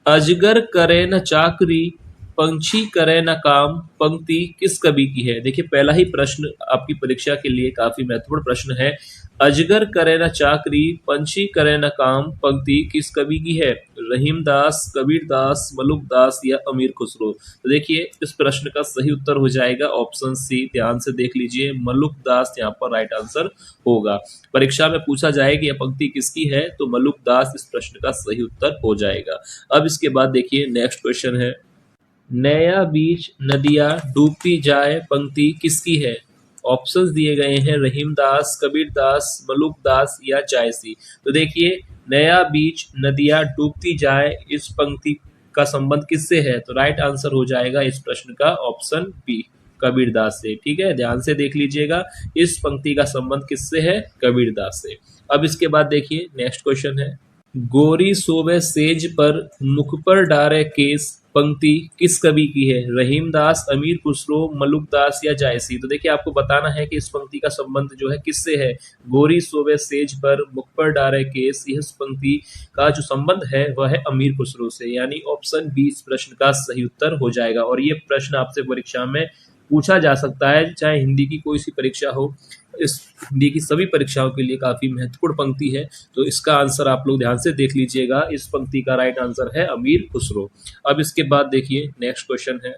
अजगर करे न चाकरी, पंछी करे न काम, पंक्ति किस कवि की है। देखिए पहला ही प्रश्न आपकी परीक्षा के लिए काफी महत्वपूर्ण प्रश्न है। अजगर करे न चाकरी, पंछी करे न काम, पंक्ति किस कवि की है। रहीमदास, कबीरदास, मलुकदास या अमीर खुसरो। तो देखिए इस प्रश्न का सही उत्तर हो जाएगा ऑप्शन सी। ध्यान से देख लीजिए, मलुकदास यहाँ पर राइट आंसर होगा। परीक्षा में पूछा जाए कि यह पंक्ति किसकी है तो मलुकदास इस प्रश्न का सही उत्तर हो जाएगा। अब इसके बाद देखिए नेक्स्ट क्वेश्चन है, नया बीच नदियां डूबती जाए, पंक्ति किसकी है। ऑप्शंस दिए गए हैं, रहीमदास, कबीरदास, मलुकदास या जायसी। तो देखिए नया बीच नदियां डूबती जाए इस पंक्ति का संबंध किससे है, तो राइट आंसर हो जाएगा इस प्रश्न का ऑप्शन बी, कबीरदास से। ठीक है, ध्यान से देख लीजिएगा, इस पंक्ति का संबंध किससे है, कबीरदास से। अब इसके बाद देखिए नेक्स्ट क्वेश्चन है, गोरी सोवे सेज पर, मुख पर डारे केस, पंक्ति किस कवि की है। रहीमदास, अमीर खुसरो, मलुकदास या जायसी। तो देखिए आपको बताना है कि इस पंक्ति का संबंध जो है किससे है। गोरी सोवे सेज पर, मुख पर डारे केस, इस पंक्ति का जो संबंध है वह है अमीर खुसरो से, यानी ऑप्शन बी इस प्रश्न का सही उत्तर हो जाएगा। और ये प्रश्न आपसे परीक्षा में पूछा जा सकता है, चाहे हिंदी की कोई सी परीक्षा हो। इस हिंदी की सभी परीक्षाओं के लिए काफी महत्वपूर्ण पंक्ति है, तो इसका आंसर आप लोग ध्यान से देख लीजिएगा। इस पंक्ति का राइट आंसर है अमीर खुसरो। अब इसके बाद देखिए नेक्स्ट क्वेश्चन है,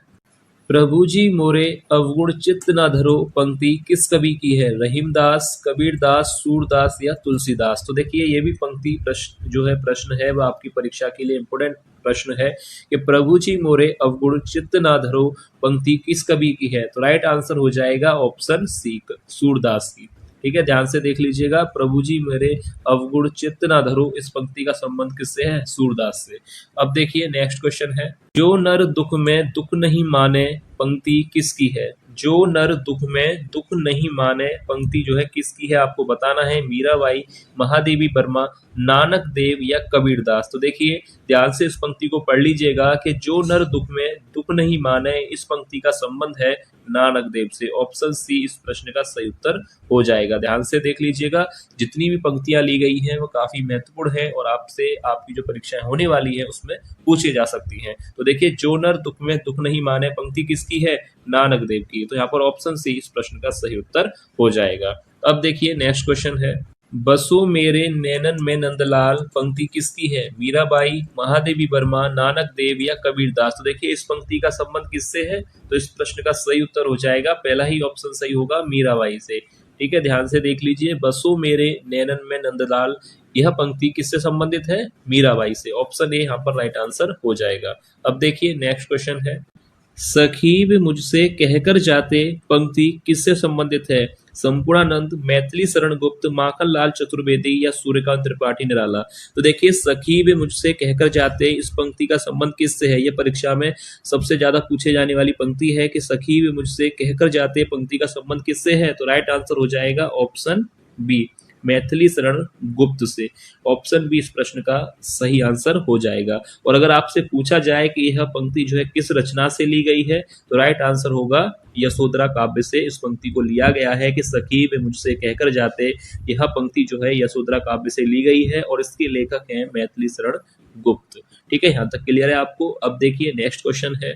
प्रभु जी मोरे अवगुण चित्त न धरो, पंक्ति किस कवि की है। रहीमदास, कबीरदास, सूरदास या तुलसीदास। तो देखिए ये भी पंक्ति प्रश्न जो है प्रश्न है वह आपकी परीक्षा के लिए इंपोर्टेंट प्रश्न है कि प्रभु जी मोरे अवगुण चित्त न धरो, पंक्ति किस कवि की है। तो राइट आंसर हो जाएगा ऑप्शन सी, सूरदास की। ठीक है, ध्यान से देख लीजिएगा, प्रभु जी मेरे अवगुण चित्त ना धरो, इस पंक्ति का संबंध किससे है, सूरदास से। अब देखिए नेक्स्ट क्वेश्चन है, जो नर दुख में दुख नहीं माने, पंक्ति किसकी है। जो नर दुख में दुख नहीं माने, पंक्ति जो है किसकी है आपको बताना है। मीराबाई, महादेवी वर्मा, नानक देव या कबीरदास। तो देखिए ध्यान से इस पंक्ति को पढ़ लीजिएगा कि जो नर दुख में दुख नहीं माने, इस पंक्ति का संबंध है नानक देव से। ऑप्शन सी इस प्रश्न का सही उत्तर हो जाएगा। ध्यान से देख लीजिएगा, जितनी भी पंक्तियां ली गई हैं वो काफी महत्वपूर्ण है और आपसे आपकी जो परीक्षाएं होने वाली है उसमें पूछी जा सकती हैं। तो देखिए जो नर दुख में दुख नहीं माने, पंक्ति किसकी है, नानक देव की। तो यहाँ पर ऑप्शन सी इस प्रश्न का सही उत्तर हो जाएगा। अब देखिए नेक्स्ट क्वेश्चन है, बसो मेरे नैनन में नंदलाल, पंक्ति किसकी है। मीराबाई, महादेवी वर्मा, नानक देव या कबीरदास। तो देखिए इस पंक्ति का संबंध किससे है, तो इस प्रश्न का सही उत्तर हो जाएगा पहला ही ऑप्शन सही होगा, मीराबाई से। ठीक है, ध्यान से देख लीजिए, बसो मेरे नैनन में नंदलाल, यह पंक्ति किससे संबंधित है, मीराबाई से। ऑप्शन ए यहाँ पर राइट आंसर हो जाएगा। अब देखिए नेक्स्ट क्वेश्चन है, सखीब मुझसे कहकर जाते, पंक्ति किससे संबंधित है। संपूर्णानंद, मैथिली शरण गुप्त, माखनलाल चतुर्वेदी या सूर्यकांत त्रिपाठी निराला। तो देखिए सखीब मुझसे कहकर जाते, इस पंक्ति का संबंध किससे है। यह परीक्षा में सबसे ज्यादा पूछे जाने वाली पंक्ति है कि सखीब मुझसे कहकर जाते पंक्ति का संबंध किससे है। तो राइट आंसर हो जाएगा ऑप्शन बी, मैथिली शरण गुप्त से। ऑप्शन बी इस प्रश्न का सही आंसर हो जाएगा। और अगर आपसे पूछा जाए कि यह पंक्ति जो है किस रचना से ली गई है, तो राइट आंसर होगा यशोधरा काव्य से इस पंक्ति को लिया गया है कि सखी वे मुझसे कहकर जाते, यह पंक्ति जो है यशोधरा काव्य से ली गई है और इसके लेखक हैं मैथिली शरण गुप्त। ठीक है, यहाँ तक क्लियर है आपको। अब देखिए नेक्स्ट क्वेश्चन है,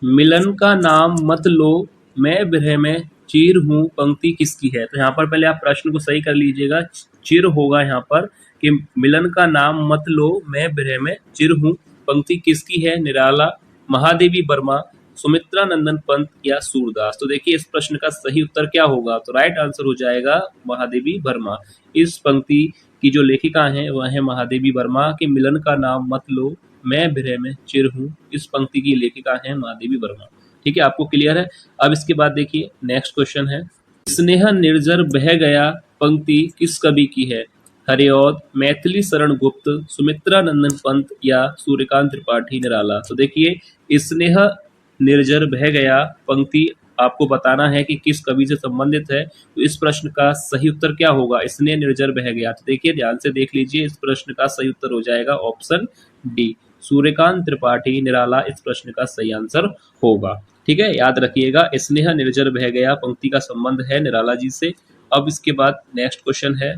मिलन का नाम मत लो, मैं विरह में चिर हूँ, पंक्ति किसकी है। तो यहाँ पर पहले आप प्रश्न को सही कर लीजिएगा, चिर होगा यहाँ पर कि मिलन का नाम मत लो, मैं विरह में चिर हूँ, पंक्ति किसकी है। निराला, महादेवी वर्मा, सुमित्रा नंदन पंत या सूरदास। तो देखिए इस प्रश्न का सही उत्तर क्या होगा, तो राइट आंसर हो जाएगा महादेवी वर्मा। इस पंक्ति की जो लेखिका हैं वह है महादेवी वर्मा कि मिलन का नाम मत लो, मैं विरह में चिर हूँ, इस पंक्ति की लेखिका है महादेवी वर्मा। ठीक है, आपको क्लियर है। अब इसके बाद देखिए नेक्स्ट क्वेश्चन है, स्नेह निर्जर बह गया, पंक्ति किस कवि की है। हरिऔध, मैथिली शरण गुप्त, सुमित्रा नंदन पंत या सूर्यकांत त्रिपाठी निराला। तो देखिए स्नेह निर्जर बह गया पंक्ति आपको बताना है कि किस कवि से संबंधित है। तो इस प्रश्न का सही उत्तर क्या होगा, स्नेह निर्जर बह गया। तो देखिए ध्यान से देख लीजिए, इस प्रश्न का सही उत्तर हो जाएगा ऑप्शन डी, सूर्यकांत त्रिपाठी निराला इस प्रश्न का सही आंसर होगा। ठीक है, याद रखिएगा, स्नेह निर्जर बह गया पंक्ति का संबंध है निराला जी से। अब इसके बाद नेक्स्ट क्वेश्चन है,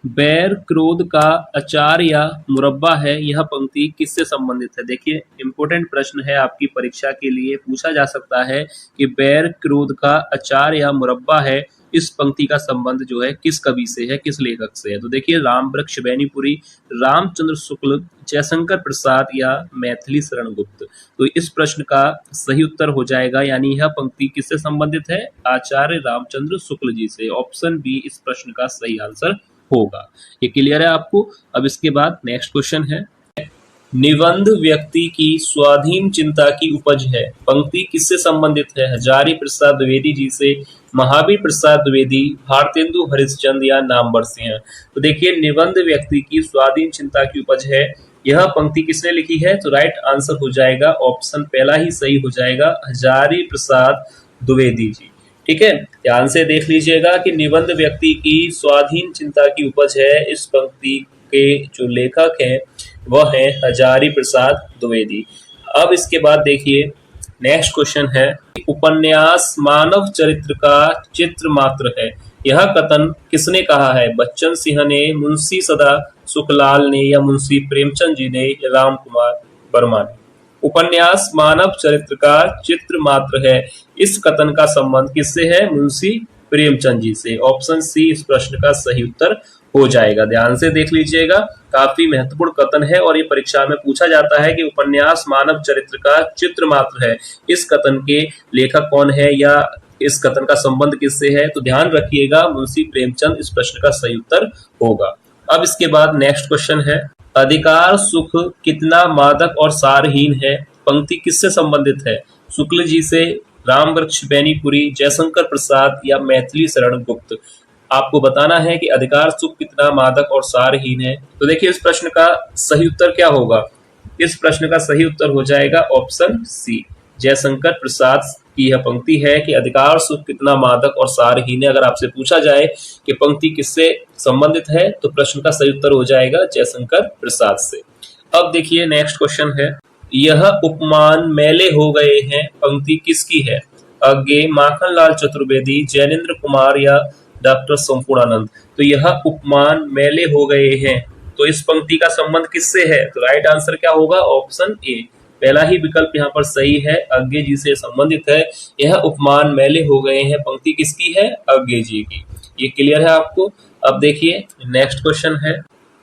बैर क्रोध का अचार या मुरब्बा है, यह पंक्ति किससे संबंधित है? देखिए इंपॉर्टेंट प्रश्न है, आपकी परीक्षा के लिए पूछा जा सकता है कि बैर क्रोध का अचार या मुरब्बा है, इस पंक्ति का संबंध जो है किस कवि से है, किस लेखक से है? तो देखिए राम वृक्ष बैनीपुरी, रामचंद्र शुक्ल, जयशंकर प्रसाद या मैथिली शरण गुप्त। तो इस प्रश्न का सही उत्तर हो जाएगा, यानी यह पंक्ति किससे संबंधित है? आचार्य रामचंद्र शुक्ल जी से। ऑप्शन बी इस प्रश्न का सही आंसर होगा। ये क्लियर है आपको? अब इसके बाद नेक्स्ट क्वेश्चन है, निबंध व्यक्ति की स्वाधीन चिंता की उपज है, पंक्ति किससे संबंधित है? हजारी प्रसाद द्विवेदी जी से, महावीर प्रसाद द्विवेदी, भारतेंदु हरिश्चंद्र या नामवर सिंह। तो देखिए निबंध व्यक्ति की स्वाधीन चिंता की उपज है, यह पंक्ति किसने लिखी है? तो राइट आंसर हो जाएगा ऑप्शन पहला ही सही हो जाएगा, हजारी प्रसाद द्विवेदी जी। ठीक है, ध्यान से देख लीजिएगा कि निबंध व्यक्ति की स्वाधीन चिंता की उपज है, इस पंक्ति के जो लेखक हैं वह है हजारी प्रसाद द्विवेदी। अब इसके बाद देखिए नेक्स्ट क्वेश्चन है, उपन्यास मानव चरित्र का चित्र मात्र है, यह कथन किसने कहा है? बच्चन सिंह ने, मुंशी सदा सुखलाल ने या मुंशी प्रेमचंद जी ने या राम कुमार वर्मा ने? उपन्यास मानव चरित्र का चित्र मात्र है, इस कथन का संबंध किससे है? मुंशी प्रेमचंद जी से। ऑप्शन सी इस प्रश्न का सही उत्तर हो जाएगा। ध्यान से देख लीजिएगा, काफी महत्वपूर्ण कथन है और ये परीक्षा में पूछा जाता है कि उपन्यास मानव चरित्र का चित्र मात्र है, इस कथन के लेखक कौन है या इस कथन का संबंध किससे है? तो ध्यान रखिएगा मुंशी प्रेमचंद इस प्रश्न का सही उत्तर होगा। अब इसके बाद नेक्स्ट क्वेश्चन है, अधिकार सुख कितना मादक और सारहीन है, पंक्ति किससे संबंधित है? शुक्ल जी से, रामवृक्ष बैनीपुरी, जयशंकर प्रसाद या मैथिली शरण गुप्त? आपको बताना है कि अधिकार सुख कितना मादक और सारहीन है। तो देखिए इस प्रश्न का सही उत्तर क्या होगा? इस प्रश्न का सही उत्तर हो जाएगा ऑप्शन सी, जयशंकर प्रसाद की यह पंक्ति है कि अधिकार सुख कितना मादक और सारहीन है। अगर आपसे पूछा जाए कि पंक्ति किससे संबंधित है तो प्रश्न का सही उत्तर हो जाएगा जयशंकर प्रसाद से। अब देखिए नेक्स्ट क्वेश्चन है, यह उपमान मेले हो गए हैं, पंक्ति किसकी है? अज्ञे, माखनलाल चतुर्वेदी, जैनेन्द्र कुमार या डॉक्टर संपूर्णानंद? तो यह उपमान मेले हो गए हैं, तो इस पंक्ति का संबंध किससे है? तो राइट आंसर क्या होगा? ऑप्शन ए, पहला ही विकल्प यहाँ पर सही है, अज्ञे जी से संबंधित है। यह उपमान मेले हो गए हैं, पंक्ति किसकी है? अज्ञे जी की। ये क्लियर है आपको? अब देखिए नेक्स्ट क्वेश्चन है,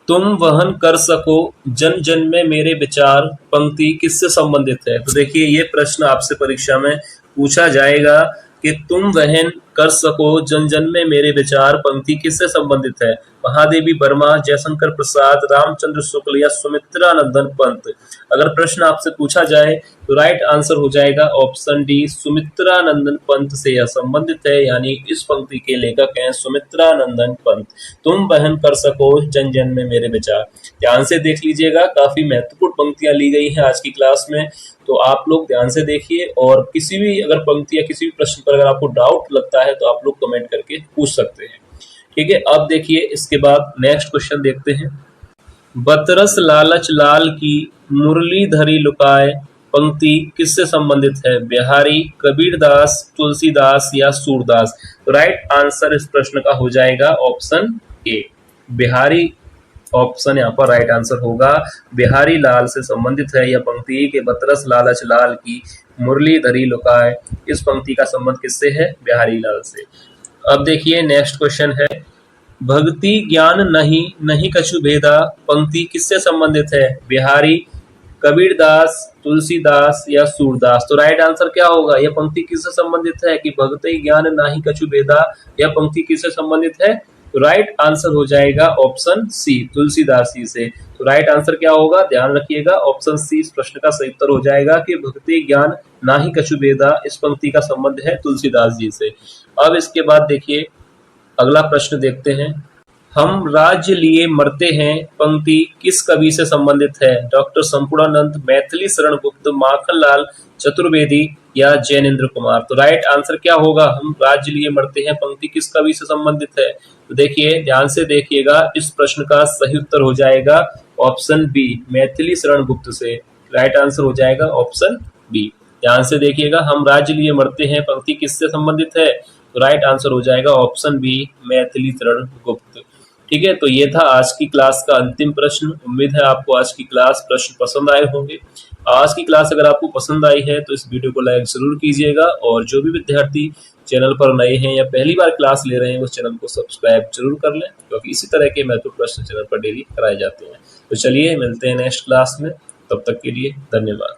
तुम वहन कर सको जन जन में मेरे विचार, पंक्ति किससे संबंधित है? तो देखिए ये प्रश्न आपसे परीक्षा में पूछा जाएगा कि तुम वहन कर सको जन जन में मेरे विचार, पंक्ति किससे संबंधित है? महादेवी वर्मा, जयशंकर प्रसाद, रामचंद्र शुक्ल या सुमित्रा नंदन पंत? अगर प्रश्न आपसे पूछा जाए तो राइट आंसर हो जाएगा ऑप्शन डी, सुमित्रा नंदन पंत से यह संबंधित है, यानी इस पंक्ति के लेखक हैं सुमित्रा नंदन पंत। तुम वहन कर सको जन जन में मेरे विचार। ध्यान से देख लीजिएगा, काफी महत्वपूर्ण पंक्तियां ली गई हैं आज की क्लास में, तो आप लोग ध्यान से देखिए और किसी भी अगर पंक्ति या किसी भी प्रश्न पर अगर आपको डाउट लगता है तो आप लोग कमेंट करके पूछ सकते हैं। ठीक है, अब देखिए इसके बाद नेक्स्ट क्वेश्चन देखते हैं, बतरस लालच लाल की मुरली धरी लुकाए, पंक्ति किससे संबंधित है? बिहारी, कबीरदास, तुलसीदास या सूरदास? तो राइट आंसर इस प्रश्न का हो जाएगा ऑप्शन ए, बिहारी। ऑप्शन यहाँ पर राइट आंसर होगा, बिहारी लाल से संबंधित है यह पंक्ति के बतरस लालच लाल की मुरली धरी लुकाए, इस पंक्ति का संबंध किससे है? बिहारी लाल से। अब देखिए नेक्स्ट क्वेश्चन है, भक्ति ज्ञान नहीं नहीं कछु भेदा, पंक्ति किससे संबंधित है? बिहारी, कबीरदास, तुलसीदास या सूरदास? तो राइट आंसर क्या होगा? यह पंक्ति किससे संबंधित है कि भक्ति ज्ञान नाही कछु भेदा, यह पंक्ति किससे संबंधित है? तो राइट आंसर हो जाएगा ऑप्शन सी, तुलसीदास जी से। तो राइट आंसर क्या होगा? ध्यान रखिएगा, ऑप्शन सी इस प्रश्न का सही उत्तर हो जाएगा कि भक्ति ज्ञान नाही कछु भेदा, इस पंक्ति का संबंध है तुलसीदास जी से। अब इसके बाद देखिए अगला प्रश्न देखते हैं, हम राज्य लिए मरते हैं, पंक्ति किस कवि से संबंधित है? डॉक्टर संपूर्णानंद, मैथिली शरण गुप्त, माखनलाल चतुर्वेदी या जैनेन्द्र कुमार? तो राइट आंसर क्या होगा? हम राज्य लिए मरते हैं, पंक्ति किस कवि से संबंधित है? तो देखिए ध्यान से देखिएगा, इस प्रश्न का सही उत्तर हो जाएगा ऑप्शन बी, मैथिली शरण गुप्त से। राइट आंसर हो जाएगा ऑप्शन बी। ध्यान से देखिएगा, हम राज्य लिए मरते हैं, पंक्ति किससे संबंधित है? तो राइट आंसर हो जाएगा ऑप्शन बी, मैथिली शरण गुप्त। ठीक है, तो ये था आज की क्लास का अंतिम प्रश्न। उम्मीद है आपको आज की क्लास प्रश्न पसंद आए होंगे। आज की क्लास अगर आपको पसंद आई है तो इस वीडियो को लाइक जरूर कीजिएगा, और जो भी विद्यार्थी चैनल पर नए हैं या पहली बार क्लास ले रहे हैं उस चैनल को सब्सक्राइब जरूर कर लें, क्योंकि इसी तरह के महत्वपूर्ण प्रश्न चैनल पर डेली कराए जाते हैं। तो चलिए मिलते हैं नेक्स्ट क्लास में, तब तक के लिए धन्यवाद।